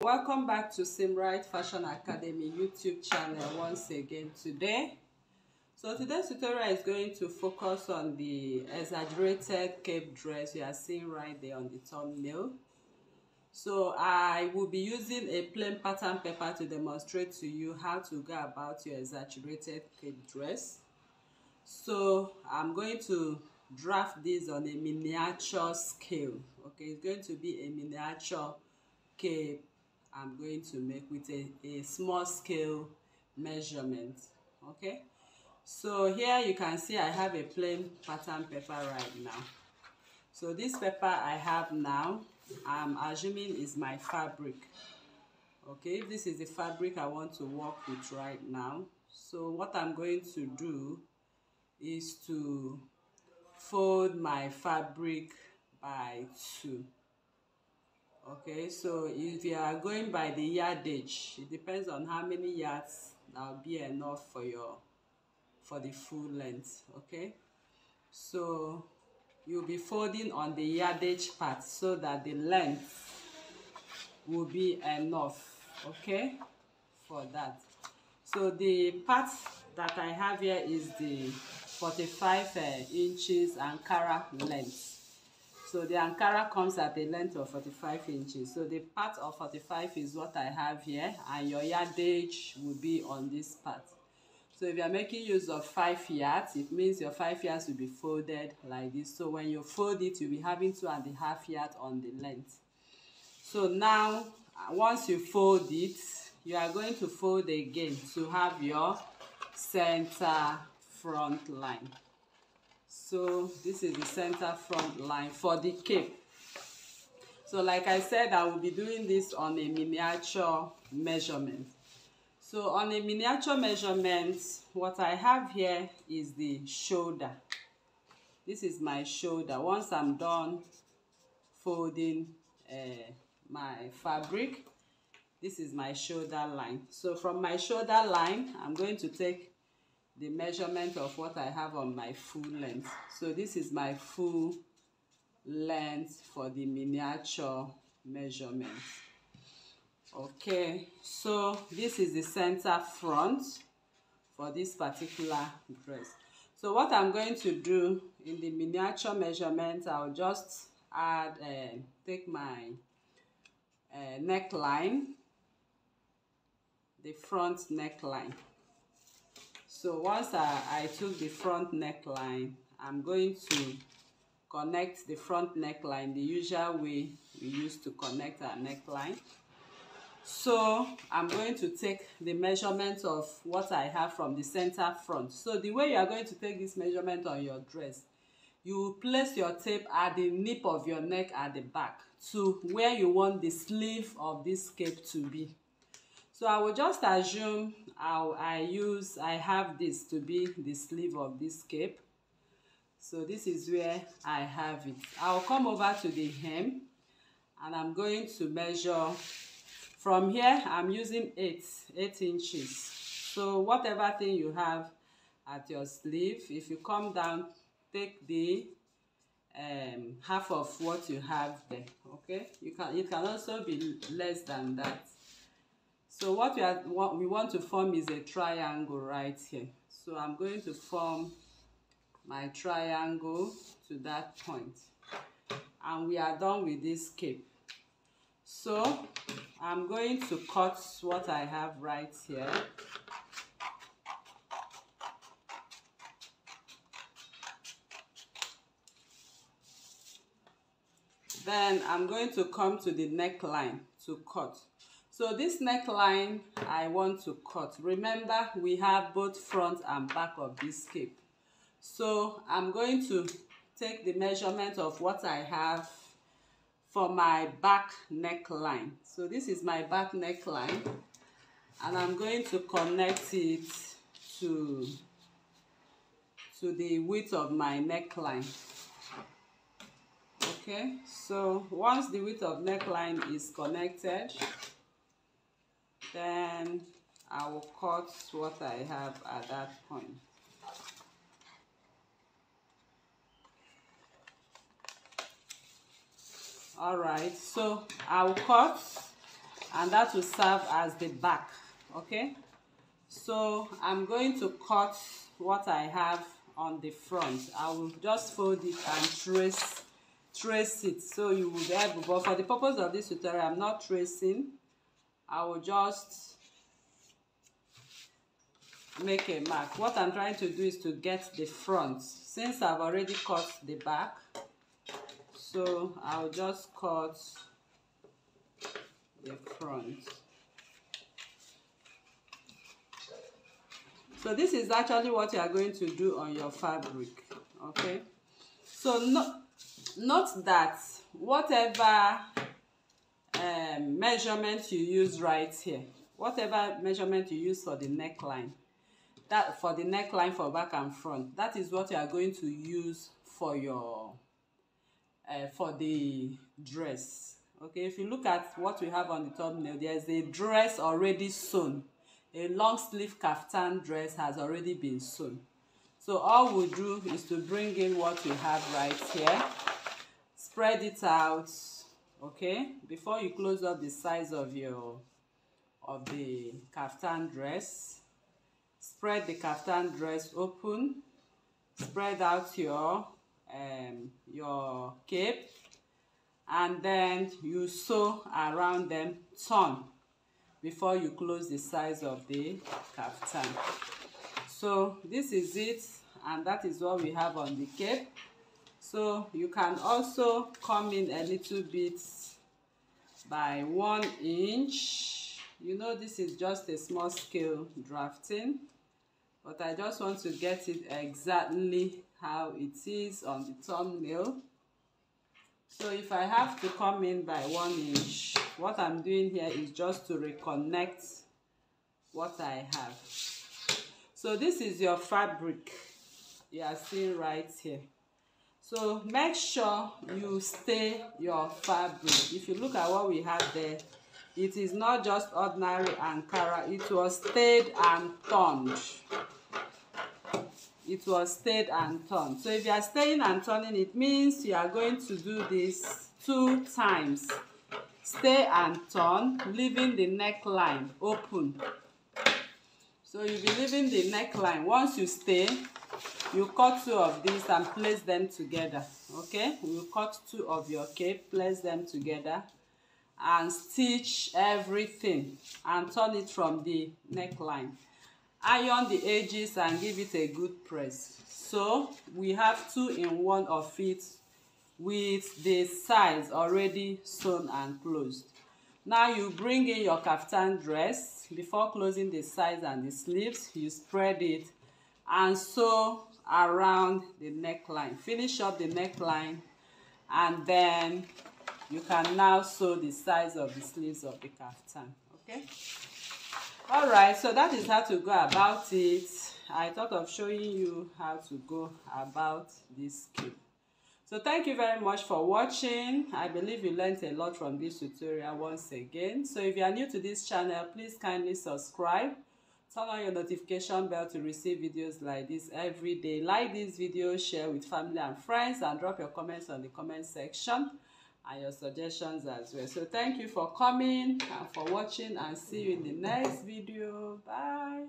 Welcome back to Simrite Fashion Academy YouTube channel once again today. So today's tutorial is going to focus on the exaggerated cape dress you are seeing right there on the thumbnail. So I will be using a plain pattern paper to demonstrate to you how to go about your exaggerated cape dress. So I'm going to draft this on a miniature scale. Okay, it's going to be a miniature cape I'm going to make with a small scale measurement. Okay, so here you can see I have a plain pattern paper right now. So this paper I have now, I'm assuming is my fabric. Okay, this is the fabric I want to work with right now. So what I'm going to do is to fold my fabric by 2. Okay, so if you are going by the yardage, it depends on how many yards that will be enough for the full length. Okay, so you'll be folding on the yardage part so that the length will be enough, okay, for that. So the part that I have here is the 45 inches Ankara length. So the Ankara comes at a length of 45 inches. So the part of 45 is what I have here, and your yardage will be on this part. So if you are making use of 5 yards, it means your 5 yards will be folded like this. So when you fold it, you'll be having 2.5 yards on the length. So now, once you fold it, you are going to fold again to have your center front line. So this is the center front line for the cape. So like I said, I will be doing this on a miniature measurement. So on a miniature measurement, what I have here is the shoulder. This is my shoulder. Once I'm done folding my fabric, this is my shoulder line. So from my shoulder line, I'm going to take the measurement of what I have on my full length. So this is my full length for the miniature measurement. Okay, so this is the center front for this particular dress. So what I'm going to do in the miniature measurement, I'll just add, take my neckline, the front neckline. So once I took the front neckline, I'm going to connect the front neckline the usual way we used to connect our neckline. So I'm going to take the measurement of what I have from the center front. So the way you are going to take this measurement on your dress, you place your tape at the nape of your neck at the back to where you want the sleeve of this cape to be. So I will just assume I have this to be the sleeve of this cape. So this is where I have it. I'll come over to the hem and I'm going to measure from here. I'm using 8 inches. So whatever thing you have at your sleeve, if you come down, take the half of what you have there. Okay, it can also be less than that. So what we want to form is a triangle right here. So I'm going to form my triangle to that point. And we are done with this cape. So I'm going to cut what I have right here. Then I'm going to come to the neckline to cut. So this neckline I want to cut. Remember, we have both front and back of this cape. So I'm going to take the measurement of what I have for my back neckline. So this is my back neckline, and I'm going to connect it to the width of my neckline. Okay, so once the width of neckline is connected, then I will cut what I have at that point. All right, so I will cut and that will serve as the back. Okay, so I'm going to cut what I have on the front. I will just fold it and trace it so you will be able, but for the purpose of this tutorial I'm not tracing. I will just make a mark. What I'm trying to do is to get the front, since I've already cut the back, so I'll just cut the front. So this is actually what you are going to do on your fabric. Okay, so note that whatever measurement you use right here, whatever measurement you use for the neckline, that for the neckline for back and front, that is what you are going to use for your for the dress. Okay, if you look at what we have on the thumbnail, there's a dress already sewn. A long sleeve kaftan dress has already been sewn. So all we do is to bring in what we have right here, spread it out. Okay, before you close up the size of the kaftan dress, spread the kaftan dress open, spread out your cape, and then you sew around them, turn before you close the size of the kaftan. So this is it, and that is what we have on the cape. So you can also come in a little bit by 1 inch. You know, this is just a small scale drafting, but I just want to get it exactly how it is on the thumbnail. So if I have to come in by 1 inch, what I'm doing here is just to reconnect what I have. So this is your fabric you are seeing right here. So make sure you stay your fabric. If you look at what we have there, it is not just ordinary Ankara, it was stayed and turned. It was stayed and turned. So if you are staying and turning, it means you are going to do this 2 times. Stay and turn, leaving the neckline open. So you'll be leaving the neckline. Once you stay, you cut 2 of these and place them together. Okay, you cut 2 of your cape, place them together, and stitch everything and turn it from the neckline. Iron the edges and give it a good press. So we have 2 in 1 of it with the sides already sewn and closed. Now you bring in your kaftan dress. Before closing the sides and the sleeves, you spread it and sew around the neckline. Finish up the neckline, and then you can now sew the size of the sleeves of the kaftan. Okay, all right, so that is how to go about it. I thought of showing you how to go about this cape. So thank you very much for watching. I believe you learned a lot from this tutorial once again. So if you are new to this channel, please kindly subscribe. Turn on your notification bell to receive videos like this every day. Like this video, share with family and friends, and drop your comments on the comment section and your suggestions as well. So thank you for coming and for watching, and see you in the next video. Bye.